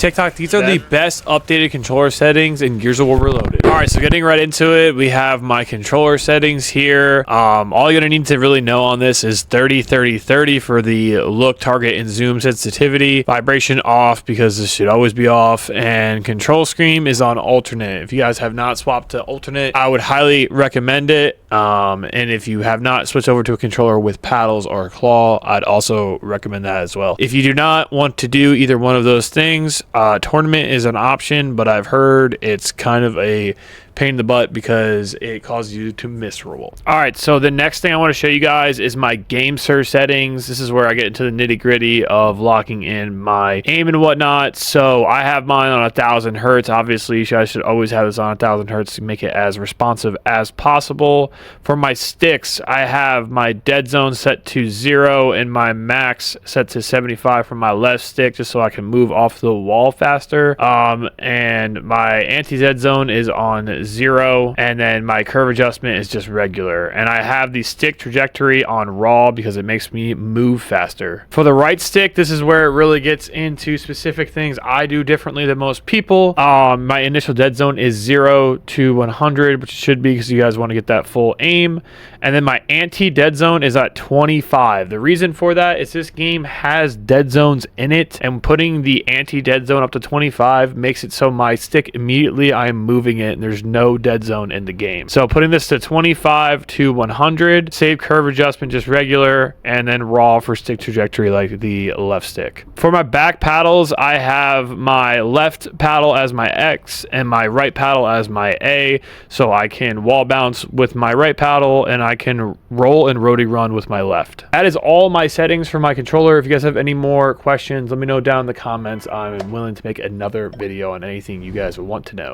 TikTok. These are the best updated controller settings in Gears of War Reloaded. All right, so getting right into it, we have my controller settings here. All you're gonna need to really know on this is 30, 30, 30 for the look, target, and zoom sensitivity. Vibration off because this should always be off, and control scheme is on alternate. If you guys have not swapped to alternate, I would highly recommend it. And if you have not switched over to a controller with paddles or a claw, I'd also recommend that as well. If you do not want to do either one of those things, tournament is an option, but I've heard it's kind of a pain in the butt because it causes you to misroll. All right, so the next thing I want to show you guys is my gamesir settings. This is where I get into the nitty gritty of locking in my aim and whatnot. So I have mine on 1000 hertz. Obviously, you guys should always have this on 1000 hertz to make it as responsive as possible. For my sticks, I have my dead zone set to 0 and my max set to 75 for my left stick, just so I can move off the wall faster. And my anti-dead zone is on 0, and then my curve adjustment is just regular, and I have the stick trajectory on raw because it makes me move faster. For the right stick, this is where it really gets into specific things I do differently than most people. My initial dead zone is 0 to 100, which it should be because you guys want to get that full aim, and then my anti-dead zone is at 25. The reason for that is this game has dead zones in it, and putting the anti-dead zone up to 25 makes it so my stick immediately I am moving it and there's no dead zone in the game. So putting this to 25 to 100, save curve adjustment just regular, and then raw for stick trajectory like the left stick. For my back paddles, I have my left paddle as my X and my right paddle as my A, so I can wall bounce with my right paddle and I can roll and roadie run with my left. That is all my settings for my controller. If you guys have any more questions, let me know down in the comments. I'm willing to make another video on anything you guys want to know.